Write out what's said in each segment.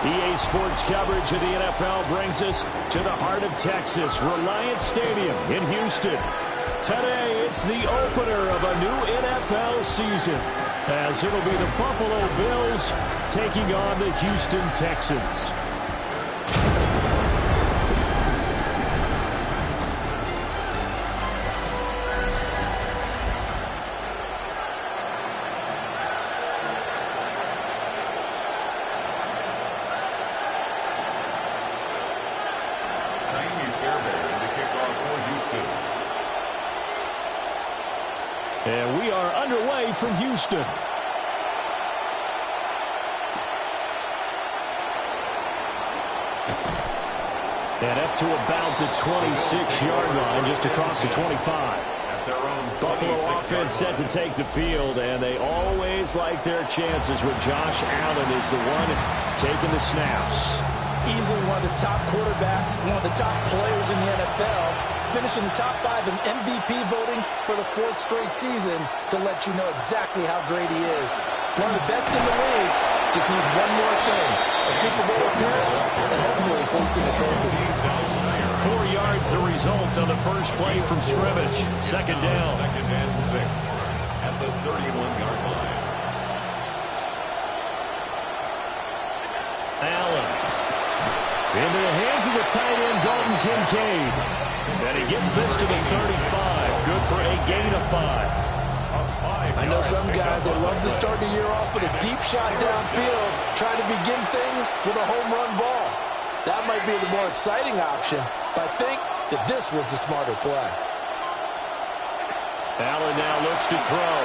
EA Sports coverage of the NFL brings us to the heart of Texas, Reliant Stadium in Houston. Today, it's the opener of a new NFL season, as it'll be the Buffalo Bills taking on the Houston Texans. And we are underway from Houston. And up to about the 26-yard line, just across the 25. Buffalo offense set to take the field, and they always like their chances when Josh Allen is the one taking the snaps. Easily one of the top quarterbacks, one of the top players in the NFL. Finishing the top 5 in MVP voting for the 4th straight season to let you know exactly how great he is. One of the best in the league, just needs one more thing, a Super Bowl appearance, and hopefully hosting a trophy. 4 yards the result on the first play from scrimmage. Second down. Second and 6 at the 31-yard line. Allen. Into the hands of the tight end, Dalton Kincaid. And he gets this to the 35. Good for a gain of 5. I know some guys that love to start the year off with a deep shot downfield, trying to begin things with a home run ball. That might be the more exciting option, but I think that this was the smarter play. Allen now looks to throw.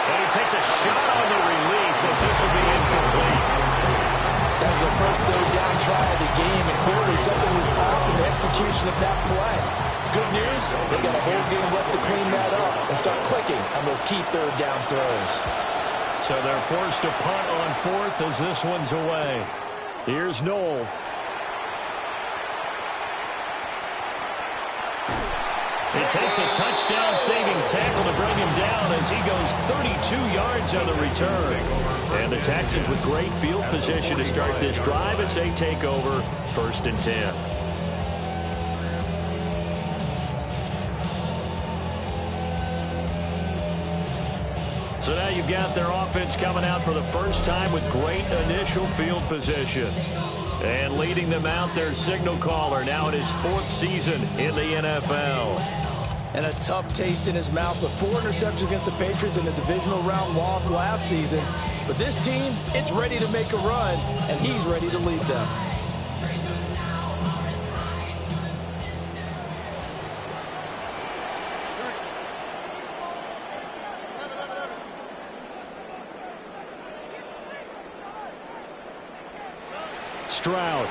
And he takes a shot on the release as this will be incomplete. That was the first third down try of the game, and clearly something was off in the execution of that play. Good news, they've got a whole game left to clean that up and start clicking on those key third down throws. So they're forced to punt on 4th as this one's away. Here's Noel. He takes a touchdown-saving tackle to bring him down as he goes 32 yards on the return. And the Texans with great field position to start this drive as they take over 1st and 10. So now you've got their offense coming out for the first time with great initial field position. And leading them out, their signal caller, now in his 4th season in the NFL. And a tough taste in his mouth with 4 interceptions against the Patriots in the divisional round loss last season. But this team, it's ready to make a run, and he's ready to lead them. Stroud.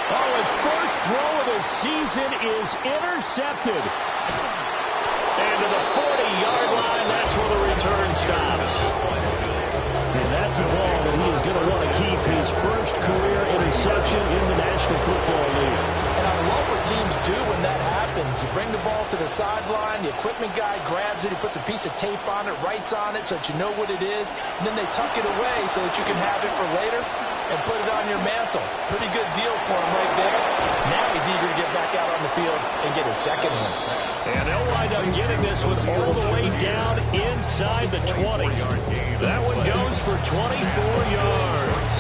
Oh, his first throw of the season is intercepted. And to the 40-yard line, that's where the return stops. And that's a ball that he is going to want to keep his first career interception in the National Football League. And I love what teams do when that happens. You bring the ball to the sideline, the equipment guy grabs it, he puts a piece of tape on it, writes on it so that you know what it is, and then they tuck it away so that you can have it for later and put it on your mantle. Pretty good deal for him right there. Now he's eager to get back out on the field and get his second one. And they'll wind up getting this one all the way down inside the 20. That one goes for 24 yards.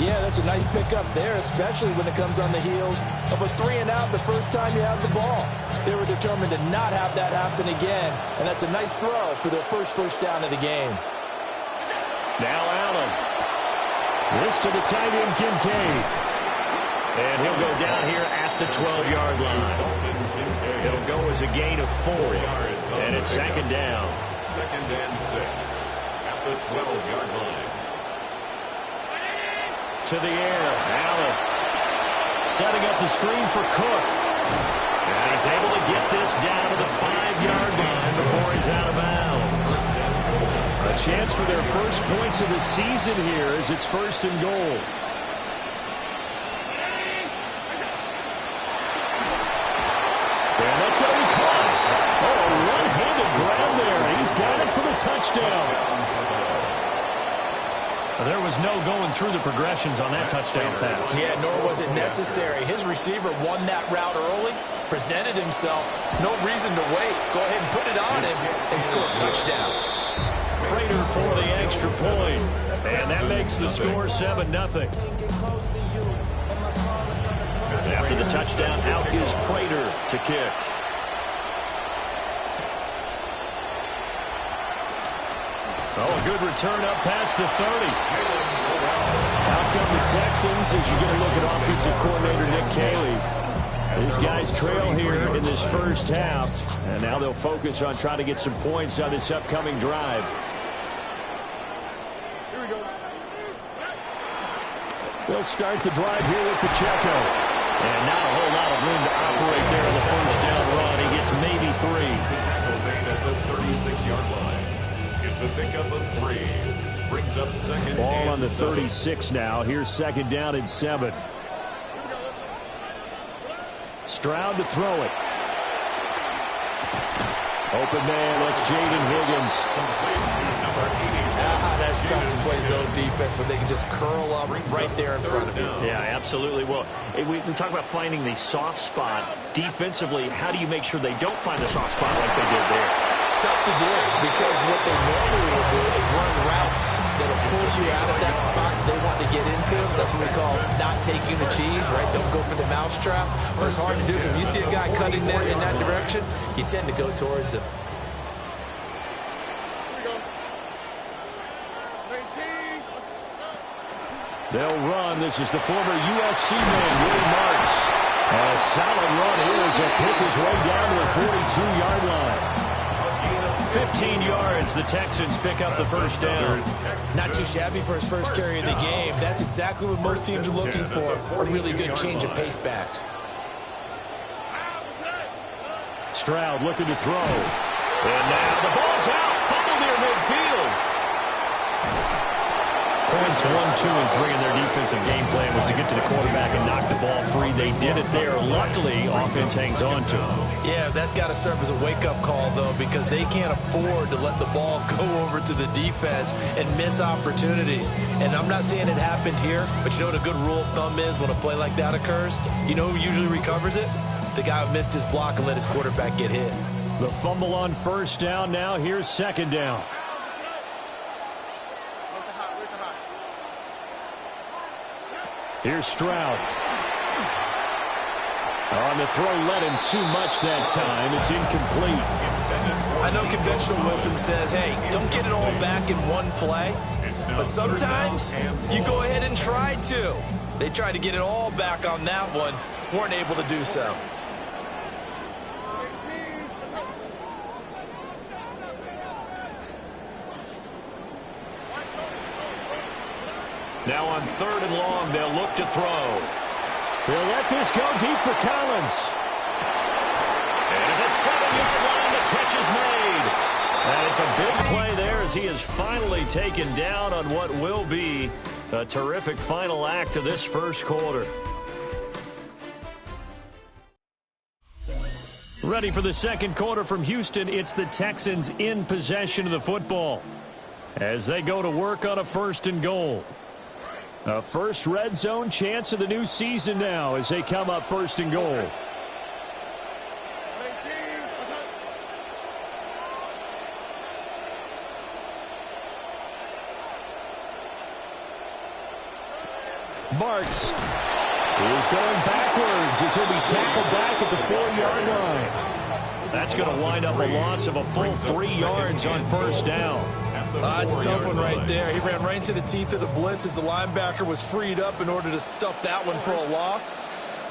Yeah, that's a nice pickup there, especially when it comes on the heels of a 3-and-out the first time you have the ball. They were determined to not have that happen again, and that's a nice throw for their first down of the game. Now Allen. This to the tight end, Kincaid. And he'll go down here at the 12-yard line. It'll go as a gain of 4. And it's second down. Second and 6 at the 12-yard line. To the air, Allen. Setting up the screen for Cook. And he's able to get this down to the 5-yard line before he's out of bounds. A chance for their first points of the season here as it's 1st and goal. And that's going to be caught. Oh, a one-handed grab there. He's got it for the touchdown. There was no going through the progressions on that touchdown pass. Yeah, nor was it necessary. His receiver won that route early, presented himself. No reason to wait. Go ahead and put it on him and score a touchdown. Prater for the extra point. And that makes the score 7-0. After the touchdown, out is Prater to kick. Oh, a good return up past the 30. Out come the Texans as you get a look at offensive coordinator Nick Caley. These guys trail here in this first half, and now they'll focus on trying to get some points on this upcoming drive. Here we go. They'll start the drive here with Pacheco. And not a whole lot of room to operate there in the first down run. He gets maybe 3. The tackle made at the 36-yard line. It's a pickup of 3. Brings up second. Ball on the 7. 36 now. Here's second down and 7. Stroud to throw it. Open man, that's Jaden Higgins. That's tough to play zone defense when they can just curl up right there in front of you. Yeah, absolutely. Well, we talk about finding the soft spot. Defensively, how do you make sure they don't find the soft spot like they did there? Tough to do, because what they normally will do is run routes that'll pull you out of that spot they want to get into. That's what we call not taking the cheese, right? Don't go for the mousetrap. But it's hard to do because if you see a guy cutting that in that direction, you tend to go towards him. They'll run. This is the former USC man, Willie Marks. A solid run here as he'll pick his way down to the 42-yard line. 15 yards, the Texans pick up the first down. Not too shabby for his first carry of the game. That's exactly what most teams are looking for, a really good change of pace back. Stroud looking to throw. And now the ball's out. Fumble near midfield. Points 1, 2, and 3 in their defensive game plan was to get to the quarterback and knock the ball free. They did it there. Luckily, offense hangs on to them. Yeah, that's got to serve as a wake-up call, though, because they can't afford to let the ball go over to the defense and miss opportunities. And I'm not saying it happened here, but you know what a good rule of thumb is when a play like that occurs? You know who usually recovers it? The guy who missed his block and let his quarterback get hit. The fumble on first down now. Here's second down. Here's Stroud. On the throw, let him too much that time. It's incomplete. I know conventional wisdom says, hey, don't get it all back in one play. But sometimes you go ahead and try to. They tried to get it all back on that one. Weren't able to do so. Now on third and long, they'll look to throw. They'll let this go deep for Collins. And at the 7-yard line, the catch is made. And it's a big play there as he is finally taken down on what will be a terrific final act of this first quarter. Ready for the second quarter from Houston. It's the Texans in possession of the football as they go to work on a 1st and goal. A first red zone chance of the new season now as they come up 1st and goal. Marks is going backwards as he'll be tackled back at the 4-yard line. That's going to wind up a loss of a full 3 yards on first down. It's a tough one right there. He ran right into the teeth of the blitz as the linebacker was freed up in order to stuff that one for a loss.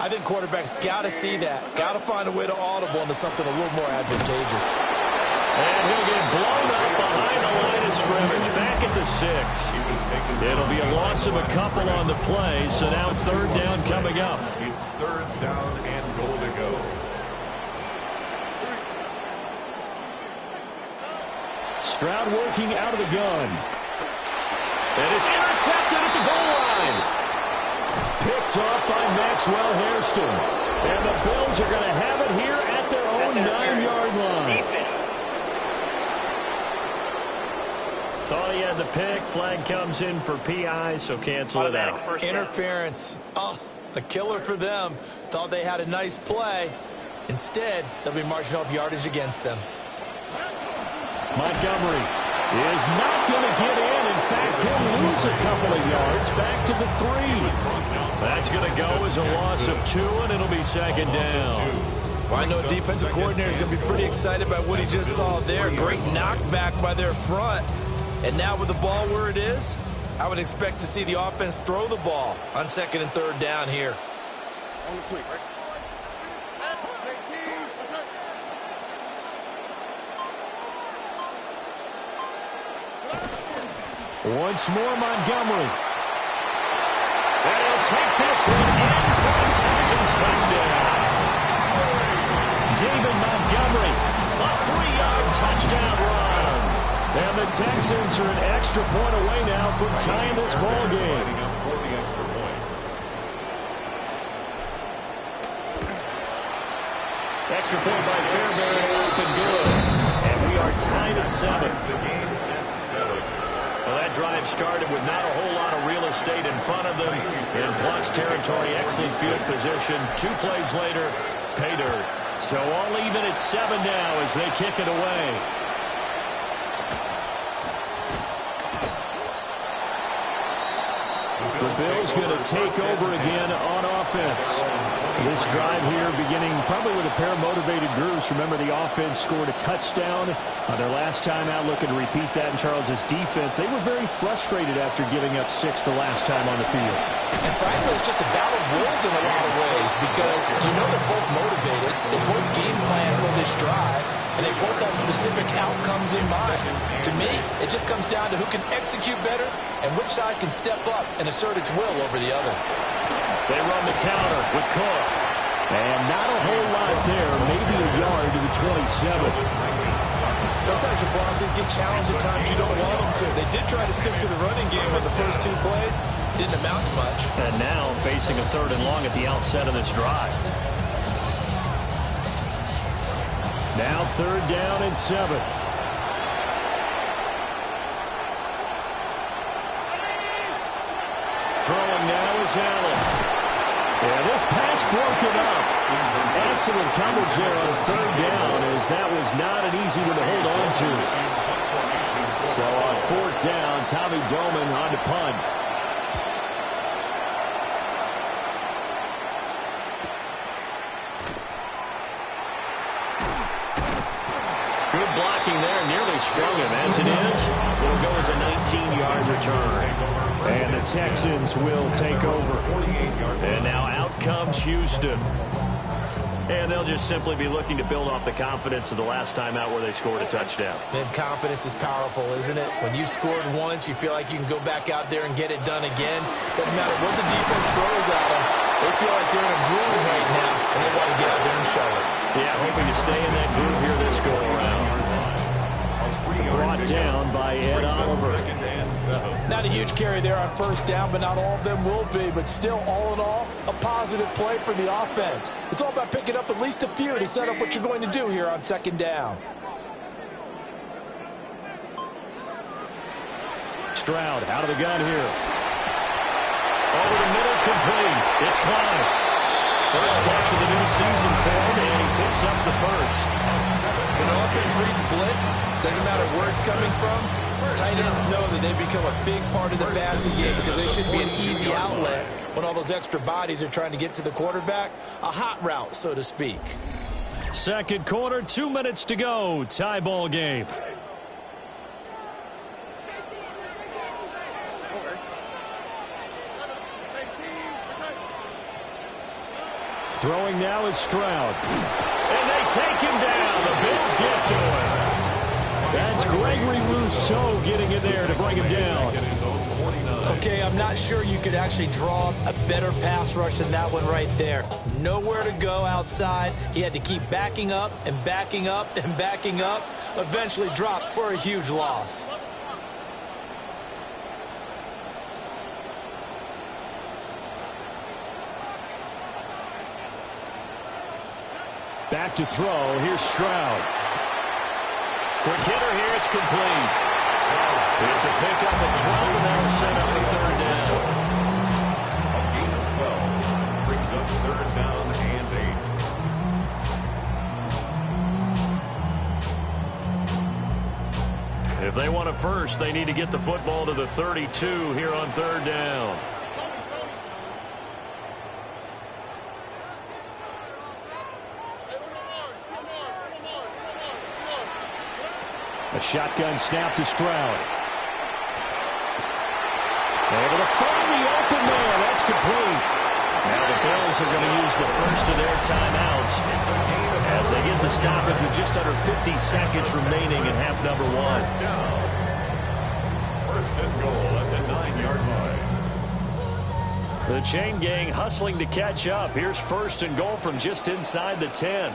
I think quarterbacks got to see that. Got to find a way to audible into something a little more advantageous. And he'll get blown up behind the line of scrimmage. Back at the 6. It'll be a loss of a couple on the play, so now third down coming up. It's third down and goal to go. Stroud working out of the gun. And it's intercepted at the goal line. Picked off by Maxwell Hairston. And the Bills are going to have it here at their own 9-yard line. Thought he had the pick. Flag comes in for PI, so cancel it out. Interference. Oh, a killer for them. Thought they had a nice play. Instead, they'll be marching off yardage against them. Montgomery is not going to get in. In fact, he'll lose a couple of yards back to the 3. That's going to go as a loss of 2, and it'll be second down. Well, I know defensive coordinator is going to be pretty excited about what he just saw there. Great knockback by their front. And now with the ball where it is, I would expect to see the offense throw the ball on 2nd and 3rd down here. Once more, Montgomery. And he'll take this one in for a Texans touchdown. David Montgomery, a 3-yard touchdown run. And the Texans are an extra point away now from tying this ball game. Extra point by Fairbairn, up and good. And we are tied at 7. Well, that drive started with not a whole lot of real estate in front of them. In plus territory, excellent field position. 2 plays later, pay dirt. So all even at 7 now as they kick it away. The Bills going to take over again on offense. This drive here beginning probably with a pair of motivated grooves. Remember, the offense scored a touchdown on their last time out. Looking to repeat that in Charles's defense. They were very frustrated after giving up 6 the last time on the field. And frankly, it's just a battle of wills in a lot of ways because you know they're both motivated. They both game plan for this drive, and they both have specific outcomes in mind. To me, it just comes down to who can execute better and which side can step up and assert its will over the other. They run the counter with Cook. And not a whole lot there, maybe a yard to the 27. Sometimes your process get challenged at times you don't want them to. They did try to stick to the running game on the first 2 plays. Didn't amount to much. And now facing a 3rd and long at the outset of this drive. Now 3rd down and 7. Throwing now is Allen. And this pass broken up. Excellent coverage there on 3rd down, as that was not an easy one to hold on to. So on 4th down, Tommy Doman on to punt. Good blocking there, nearly sprung him. As it is, it'll go as a 19-yard return. And the Texans will take over. And now out comes Houston. And they'll just simply be looking to build off the confidence of the last time out where they scored a touchdown. And confidence is powerful, isn't it? When you scored once, you feel like you can go back out there and get it done again. Doesn't matter what the defense throws at them. They feel like they're in a groove right now, and they want to get out there and show it. Yeah, hoping to stay in that groove here this go-around. Brought down by Ed Oliver. Not a huge carry there on 1st down, but not all of them will be. But still, all in all, a positive play for the offense. It's all about picking up at least a few to set up what you're going to do here on 2nd down. Stroud out of the gun here. Over the middle, complete. It's Klein. First catch of the new season for him, and he picks up the first. When offense reads blitz, doesn't matter where it's coming from, tight ends know that they become a big part of the passing game because they should be an easy outlet when all those extra bodies are trying to get to the quarterback. A hot route, so to speak. Second quarter, 2 minutes to go. Tie ball game. Throwing now is Stroud. And they take him down. The Bills get to him. That's Gregory Rousseau getting in there to bring him down. Okay, I'm not sure you could actually draw a better pass rush than that one right there. Nowhere to go outside. He had to keep backing up and backing up and backing up. Eventually dropped for a huge loss. Back to throw. Here's Stroud. Quick hitter here. It's complete. It's a pickup of 12, and that'll set up the third down. A gain of 12 brings up third down and 8. If they want it first, they need to get the football to the 32 here on third down. A shotgun snap to Stroud. Able to find the open man. That's complete. Now the Bills are going to use the first of their timeouts as they get the stoppage with just under 50 seconds remaining in half number one. First and goal at the 9-yard line. The chain gang hustling to catch up. Here's first and goal from just inside the 10.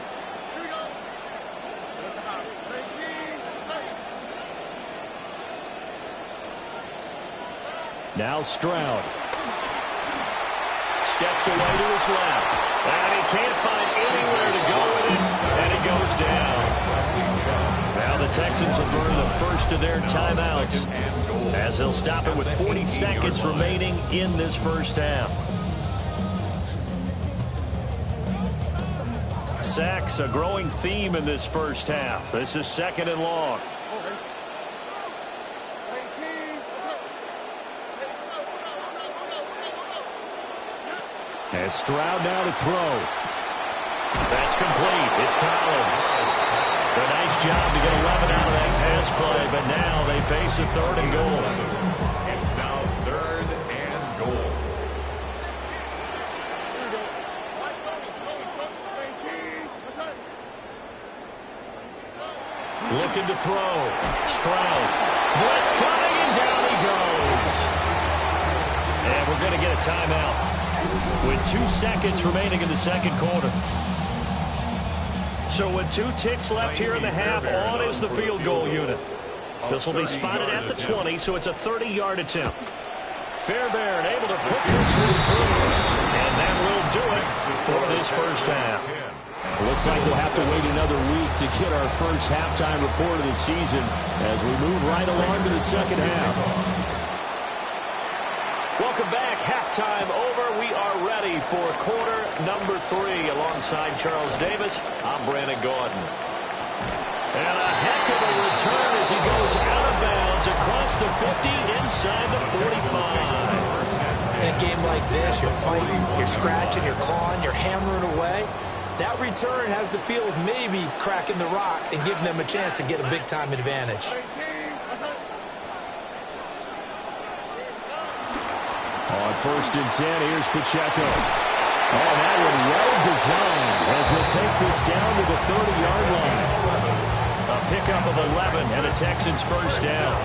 Now Stroud. Steps away to his left. And he can't find anywhere to go with it. And it goes down. Now the Texans will burn the first of their timeouts as they'll stop it with 40 seconds remaining in this first half. Sacks, a growing theme in this first half. This is second and long. As Stroud now to throw. That's complete. It's Collins. A nice job to get 11 out of that pass play, but now they face a third and goal. It's now third and goal. Looking to throw. Stroud. Blitz coming, and down he goes. And we're going to get a timeout with 2 seconds remaining in the second quarter. So with 2 ticks left here in the half, on is the field goal unit. This will be spotted at the 20, so it's a 30-yard attempt. Fairbairn able to put this one through, and that will do it for this first half. It looks like we'll have to wait another week to get our first halftime report of the season as we move right along to the second half. Welcome back. Halftime over. We are ready for quarter number 3. Alongside Charles Davis, I'm Brandon Gordon. And a heck of a return as he goes out of bounds across the 50, inside the 45. In a game like this, you're fighting, you're scratching, you're clawing, you're hammering away. That return has the feel of maybe cracking the rock and giving them a chance to get a big-time advantage. On first and 10, here's Pacheco. Oh, that one well designed as they take this down to the 30-yard line. A pickup of 11 and a Texans first down.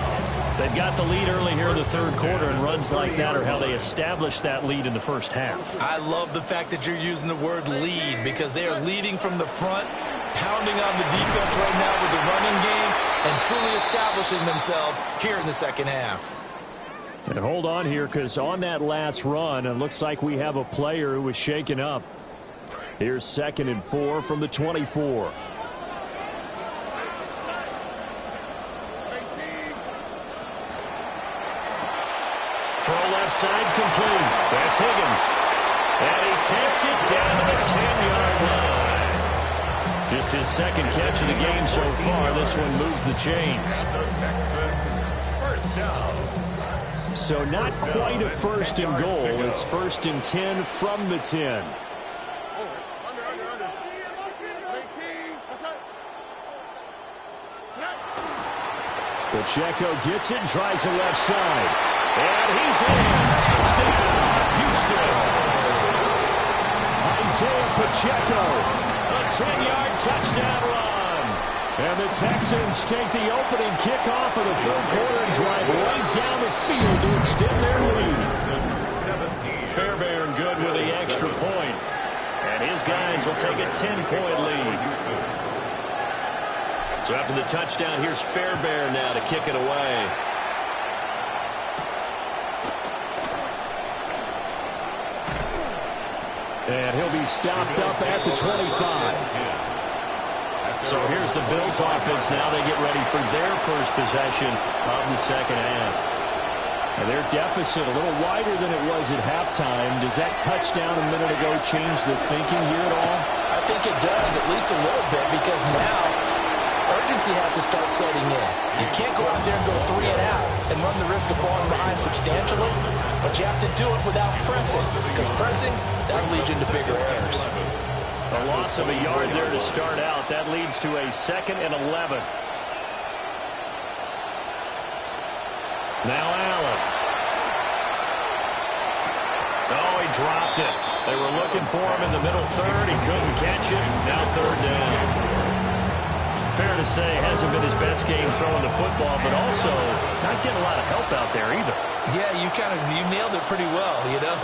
They've got the lead early here in the third quarter, and runs like that are how they established that lead in the first half. I love the fact that you're using the word lead because they are leading from the front, pounding on the defense right now with the running game, and truly establishing themselves here in the second half. And hold on here, because on that last run, it looks like we have a player who was shaken up. Here's 2nd and 4 from the 24. Throw left side complete. That's Higgins. And he takes it down to the 10-yard line. Just his second catch of the game so far. This one moves the chains. First down. So not quite a first and goal. It's 1st and 10 from the 10. Pacheco gets it and tries the left side. And he's in. Touchdown, Houston. Isaiah Pacheco. A 10-yard touchdown run. And the Texans take the opening kickoff of the third quarter and drive right down the field to extend their lead. Fairbairn good with the extra point. And his guys will take a 10-point lead. So after the touchdown, here's Fairbairn now to kick it away. And he'll be stopped up at the 25. So here's the Bills offense now. They get ready for their first possession of the second half. And their deficit a little wider than it was at halftime. Does that touchdown a minute ago change the thinking here at all? I think it does, at least a little bit, because now urgency has to start setting in. You can't go out there and go 3 and out and run the risk of falling behind substantially, but you have to do it without pressing, because pressing, that'll lead you into bigger errors. A loss of a yard there to start out. That leads to a 2nd and 11. Now Allen. Oh, he dropped it. They were looking for him in the middle third. He couldn't catch it. Now 3rd down. Fair to say, hasn't been his best game throwing the football, but also not getting a lot of help out there either. Yeah, you nailed it pretty well, you know.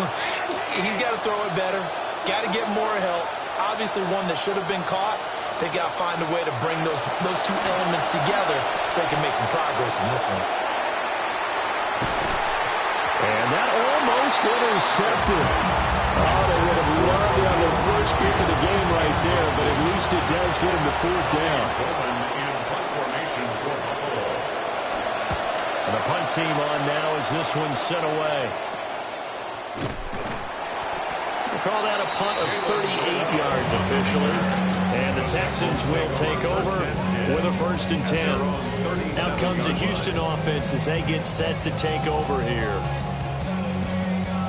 He's got to throw it better. Got to get more help. Obviously one that should have been caught. They got to find a way to bring those two elements together so they can make some progress in this one. And that almost intercepted. Oh, they would have loved it on the first pick of the game right there, but at least it does get him to 4th down. And the punt team on now as this one's sent away. We'll call that a punt of 38 yards officially. And the Texans will take over with a 1st and 10. Now comes the Houston offense as they get set to take over here.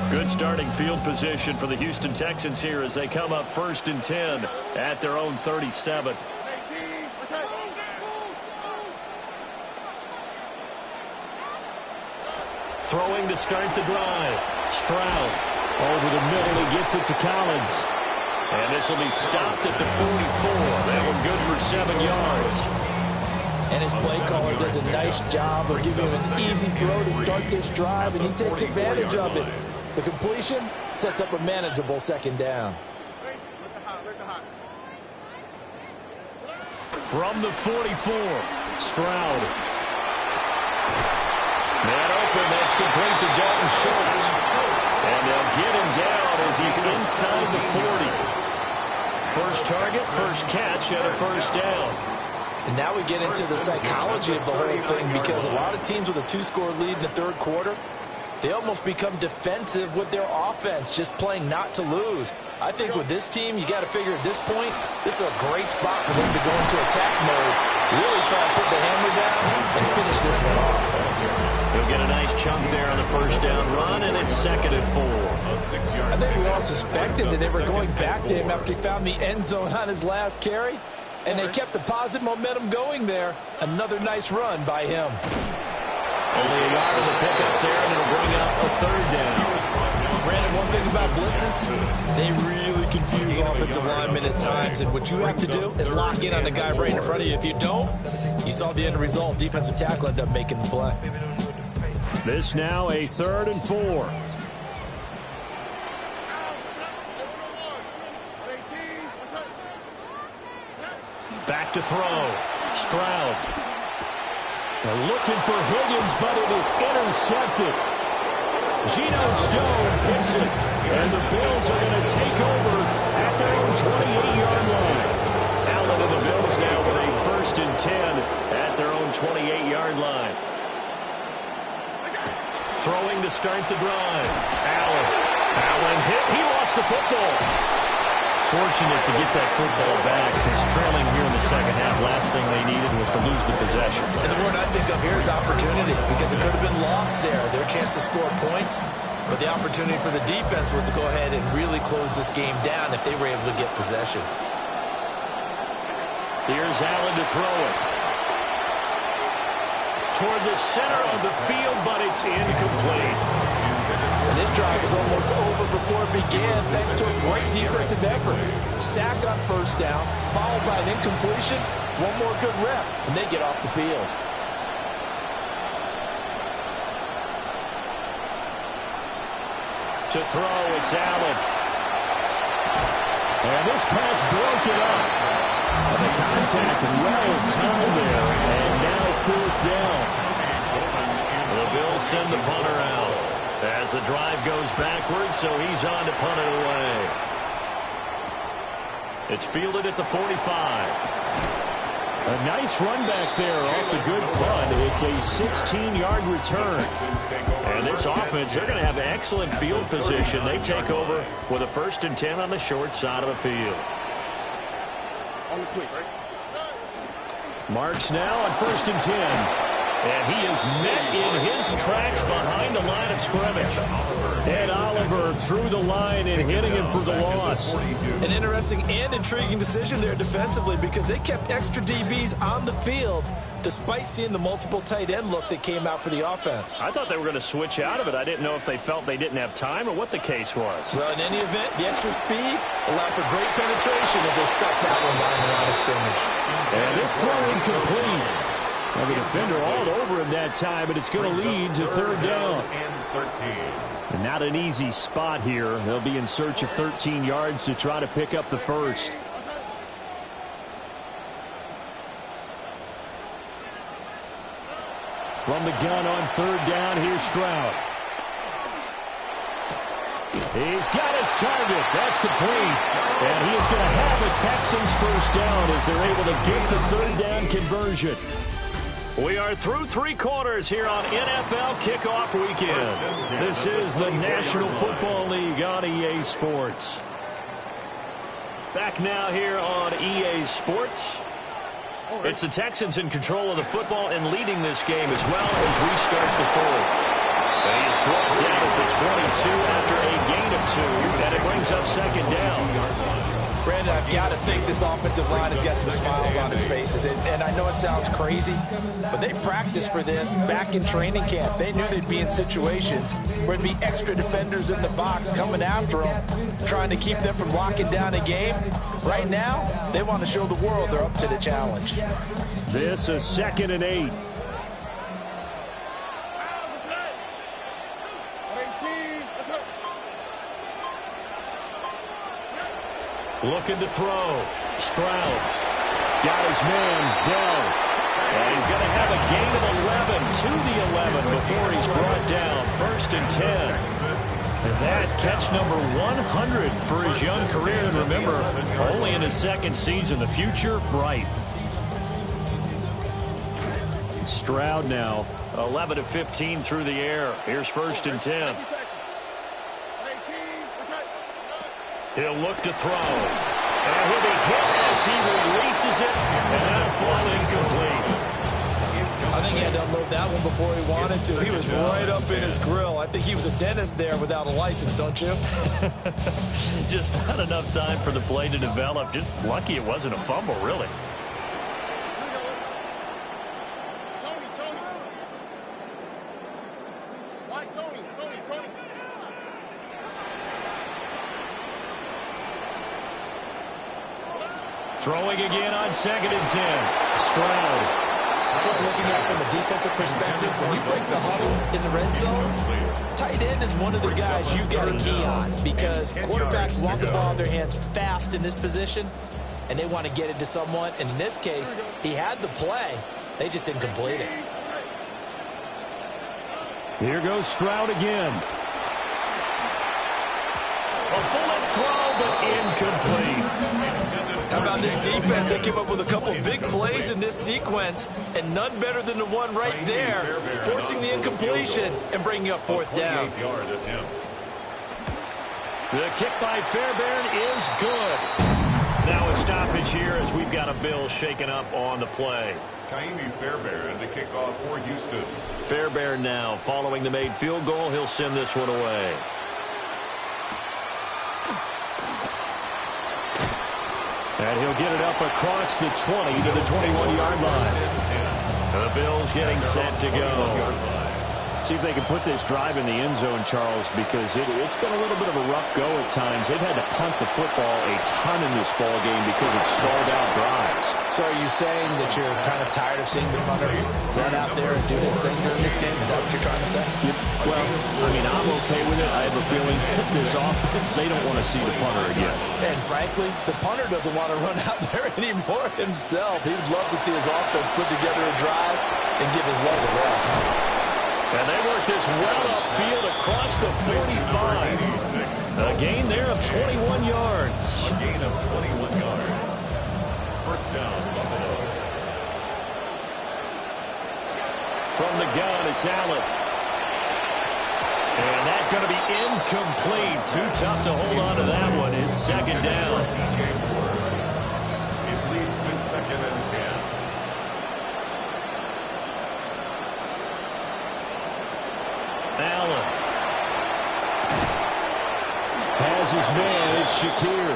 Good starting field position for the Houston Texans here as they come up 1st and 10 at their own 37. Throwing to start the drive. Stroud over the middle. He gets it to Collins. And this will be stopped at the 44. That one good for 7 yards. And his play caller does a nice job of giving him an easy throw to start this drive, and he takes advantage of it. The completion sets up a manageable 2nd down. From the 44, Stroud. Man open, that's complete to Dalton Schultz. And they'll get him down as he's inside the 40. First target, first catch, and a 1st down. And now we get into the psychology of the whole thing, because a lot of teams with a 2-score lead in the 3rd quarter, they almost become defensive with their offense, just playing not to lose. I think with this team, you got to figure at this point, this is a great spot for them to go into attack mode, really try to put the hammer down and finish this one off. He'll get a nice chunk there on the 1st down run, and it's 2nd and 4. I think we all suspected that they were going back to him after he found the end zone on his last carry, and they kept the positive momentum going there. Another nice run by him. Only a yard of the pickup there, and it'll bring up a 3rd down. Brandon, one thing about blitzes, they really confuse offensive linemen at times, and what you have to do is lock in on the guy right in front of you. If you don't, you saw the end result. Defensive tackle ended up making the play. This now a 3rd and 4. Back to throw. Stroud. They're looking for Higgins, but it is intercepted. Geno Stone picks it, and the Bills are going to take over at their own 28-yard line. Allen and the Bills now with a 1st and 10 at their own 28-yard line. Throwing to start the drive. Allen hit. He lost the football. Fortunate to get that football back. He's trailing here in the 2nd half. Last thing they needed was to lose the possession. And the word I think of here is opportunity, because it could have been lost there. Their chance to score points. But the opportunity for the defense was to go ahead and really close this game down if they were able to get possession. Here's Allen to throw it. Toward the center of the field, but it's incomplete. And this drive is almost over before it began, thanks to a great defensive effort. Sack on 1st down, followed by an incompletion. One more good rep, and they get off the field. To throw, it's Allen. And this pass broke it up. And the contact well timed there. And now 4th down. The Bills send the punter out as the drive goes backwards, so he's on to punt it away. It's fielded at the 45. A nice run back there off the good punt. It's a 16-yard return. And this offense, they're going to have excellent field position. They take over with a 1st and 10 on the short side of the field. Marks now on 1st and 10. And he is met in his tracks behind the line of scrimmage. And Oliver through the line and hitting him for the loss. An interesting and intriguing decision there defensively because they kept extra DBs on the field despite seeing the multiple tight end look that came out for the offense. I thought they were going to switch out of it. I didn't know if they felt they didn't have time or what the case was. Well, in any event, the extra speed allowed for great penetration as they stuffed that one behind the line of scrimmage. And this throw incomplete. Well, the defender all over him that time, but it's going to lead to 3rd down. And not an easy spot here. They'll be in search of 13 yards to try to pick up the 1st. From the gun on 3rd down, here's Stroud. He's got his target. That's complete. And he is going to have a Texans 1st down as they're able to get the 3rd down conversion. We are through 3 quarters here on NFL Kickoff Weekend. This is the National Football League on EA Sports. Back now here on EA Sports. It's the Texans in control of the football and leading this game as well as we start the 4th. And he is brought down at the 22 after a gain of 2, and it brings up 2nd down. Brandon, I've got to think this offensive line has got some smiles on its faces. And I know it sounds crazy, but they practiced for this back in training camp. They knew they'd be in situations where there'd be extra defenders in the box coming after them, trying to keep them from locking down a game. Right now, they want to show the world they're up to the challenge. This is 2nd and 8. Looking to throw. Stroud. Got his man, Dell. And he's going to have a gain of 11 to the 11 before he's brought down. 1st and 10. And that catch number 100 for his young career. And remember, only in his 2nd season. The future bright. Stroud now. 11 of 15 through the air. Here's 1st and 10. He'll look to throw. And he'll be hit as he releases it. And that'll fall incomplete. I think he had to unload that one before he wanted to. He was right up in his grill. I think he was a dentist there without a license, don't you? Just not enough time for the play to develop. Just lucky it wasn't a fumble, really. Throwing again on 2nd and 10. Stroud. Just looking at it from a defensive perspective, when you break the huddle in the red zone, tight end is one of the guys you've got a key on because quarterbacks want the ball in their hands fast in this position, and they want to get it to someone. And in this case, he had the play. They just didn't complete it. Here goes Stroud again. A bullet throw, but incomplete. How about this defense? They came up with a couple big plays in this sequence, and none better than the one right there, forcing the incompletion and bringing up 4th down. The kick by Fairbairn is good. Now a stoppage here as we've got a Bill shaken up on the play. Kaimi Fairbairn to kick off for Houston. Fairbairn now following the made field goal. He'll send this one away. And he'll get it up across the 20 to the 21-yard line. The Bills getting set to go. See if they can put this drive in the end zone, Charles, because it's been a little bit of a rough go at times. They've had to punt the football a ton in this ball game because of stalled out drives. So are you saying that you're kind of tired of seeing the punter run out there and do his thing during this game? Is that what you're trying to say? Well, I mean, I'm okay with it. I have a feeling this offense, they don't want to see the punter again. And frankly, the punter doesn't want to run out there anymore himself. He'd love to see his offense put together a drive and give his leg a rest. And they work this well upfield across the 45. A gain there of 21 yards. A gain of 21 yards. First down, Buffalo. From the gun, it's Allen. And that's going to be incomplete. Too tough to hold on to that one. It's second down. It leads to 2nd and 10. Allen has his man. It's Shakir.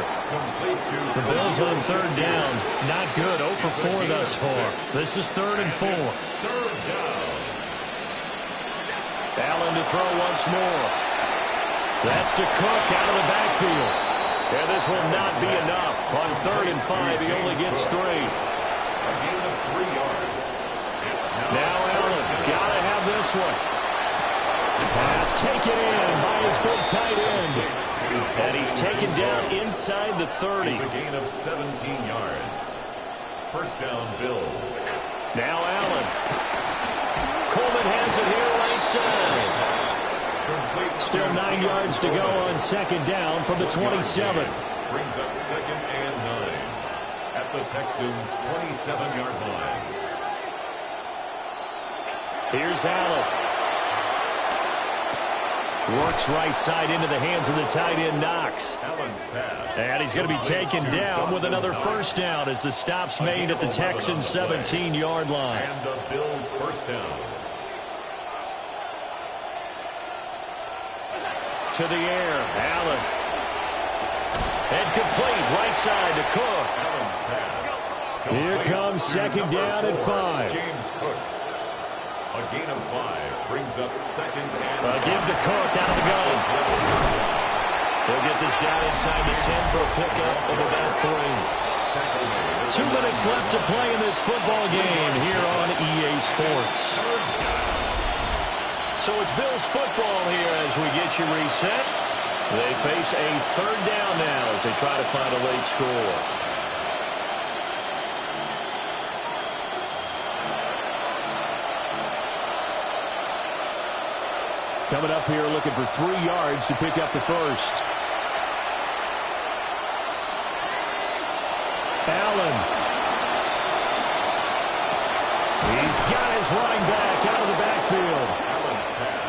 The Bills on 3rd down. Not good. 0 for 4 thus far. This is 3rd and 4. 3rd down. Allen to throw once more. That's to Cook out of the backfield. And this will not be enough. On 3rd and 5, he only gets 3. A gain of 3 yards. Now Allen, gotta have this one. Pass taken in by his big tight end. And he's taken down inside the 30. It's a gain of 17 yards. 1st down, Bills. Now Allen. Coleman has it here right side. Still 9 yards to go on 2nd down from the 27. Brings up 2nd and 9 at the Texans' 27-yard line. Here's Allen. Works right side into the hands of the tight end, Knox. Allen's pass. And he's going to be taken down with another 1st down as the stop's made at the Texans' 17-yard line. And the Bills' 1st down. To the air, Allen. And complete, right side to Cook. Allen's pass. Here comes 2nd down and 5. James Cook. A gain of 5 brings up 2nd and Give to Cook out of the gun. He'll get this down inside the 10 for a pickup of about 3. 2 minutes left to play in this football game here on EA Sports. So it's Bills football here as we get you reset. They face a 3rd down now as they try to find a late score. Coming up here looking for 3 yards to pick up the 1st. Allen. He's got his running back out of the backfield.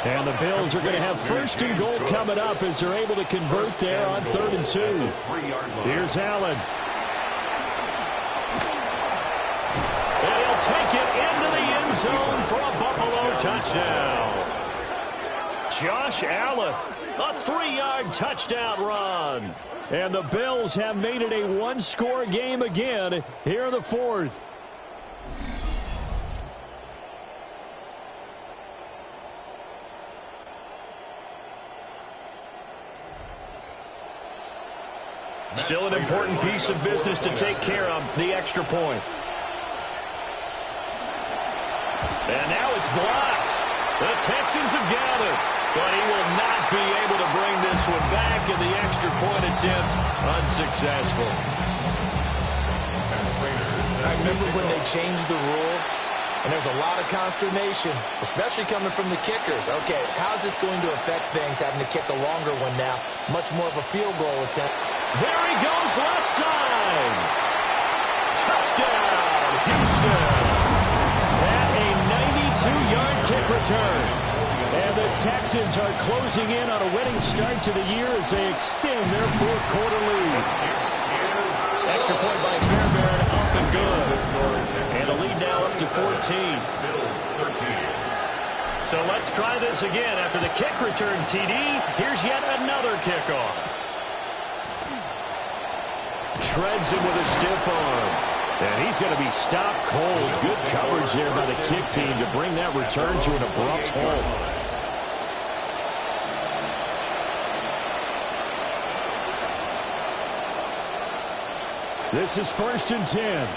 And the Bills are going to have 1st and goal coming up as they're able to convert there on 3rd and 2. Here's Allen. And he'll take it into the end zone for a Buffalo touchdown. Josh Allen, a 3-yard touchdown run. And the Bills have made it a 1-score game again here in the 4th. Still an important piece of business to take care of, the extra point. And now it's blocked. The Texans have gathered, but he will not be able to bring this one back, and the extra point attempt unsuccessful. I remember when they changed the rule, and there's a lot of consternation, especially coming from the kickers. Okay, how's this going to affect things, having to kick a longer one now? Much more of a field goal attempt. There he goes left side. Touchdown, Houston. That a 92-yard kick return. And the Texans are closing in on a winning start to the year as they extend their 4th quarter lead. Extra point by Fairbairn, up and good. And a lead now up to 14. So let's try this again. After the kick return, TD, here's yet another kickoff. Shreds him with a stiff arm. And he's going to be stopped cold. Good coverage there by the kick team to bring that return to an abrupt halt. This is 1st and 10.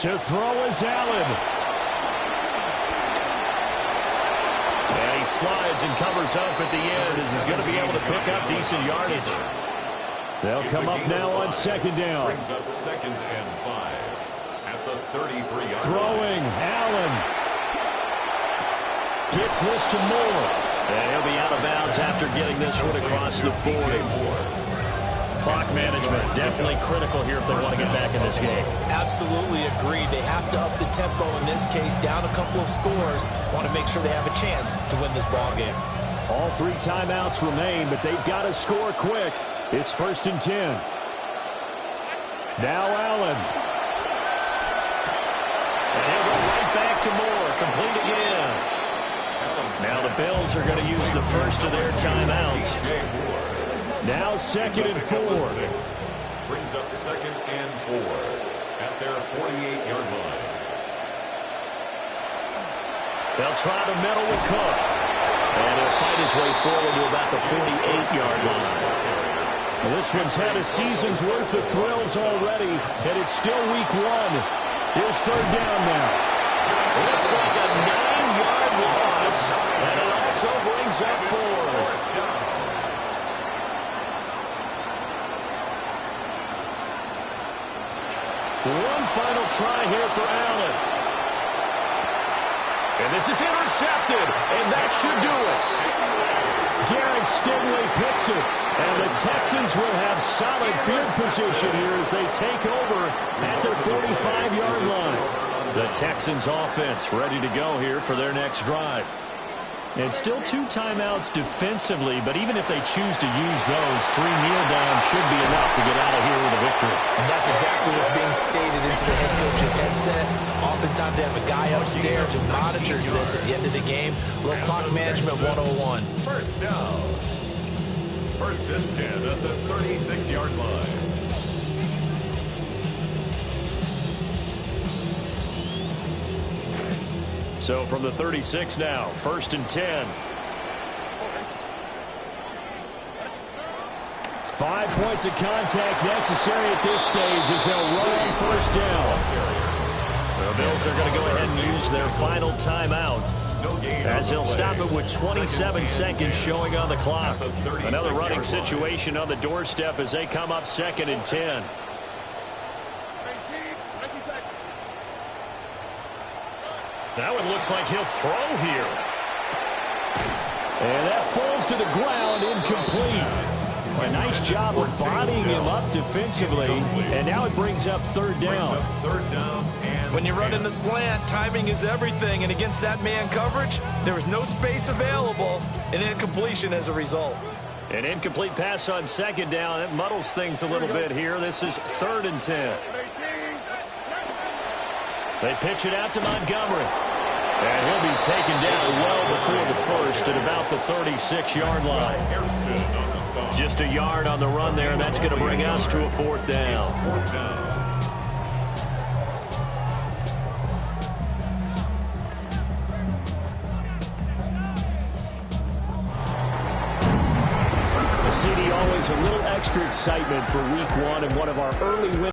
To throw is Allen. And he slides and covers up at the end as he's going to be able to pick up decent yardage. They'll come up now on 2nd down. Brings up 2nd and 5 at the 33-yard line. Throwing, Allen. Gets this to Moore. And he'll be out of bounds after getting this one across the 40. Clock management, definitely critical here if they want to get back in this game. Absolutely agreed. They have to up the tempo in this case, down a couple of scores. Want to make sure they have a chance to win this ball game. All 3 timeouts remain, but they've got to score quick. It's 1st and 10. Now Allen. And he'll go right back to Moore. Complete again. Now the Bills are going to use the first of their timeouts. Now 2nd and 4. Brings up 2nd and 4 at their 48-yard line. They'll try the middle with Cook. And he'll fight his way forward to about the 48-yard line. Well, this one's had a season's worth of thrills already, and it's still week 1. Here's 3rd down now. Looks like a 9-yard loss, and it also brings up 4th. One final try here for Allen. And this is intercepted, and that should do it. Derek Stingley picks it, and the Texans will have solid field position here as they take over at their 45-yard line. The Texans offense ready to go here for their next drive. And still 2 timeouts defensively, but even if they choose to use those, 3 kneel downs should be enough to get out of here with a victory. And that's exactly what's being stated into the head coach's headset. Oftentimes they have a guy upstairs who monitors this at the end of the game. A little clock management 101. First down. 1st and 10 at the 36-yard line. So from the 36 now, 1st and 10. 5 points of contact necessary at this stage as they'll run on 1st down. The Bills are going to go ahead and use their final timeout, as he'll stop it with 27 seconds showing on the clock. Another running situation on the doorstep as they come up 2nd and 10. That one looks like he'll throw here. And that falls to the ground, incomplete. A nice job of bodying him up defensively, and now it brings up 3rd down. When you run in the slant, timing is everything, and against that man coverage, there was no space available, and incompletion as a result. An incomplete pass on 2nd down. It muddles things a little bit here. This is 3rd and 10. They pitch it out to Montgomery. And he'll be taken down well before the 1st at about the 36-yard line. Just a yard on the run there, and that's going to bring us to a 4th down. CD, always a little extra excitement for week 1 and one of our early wins.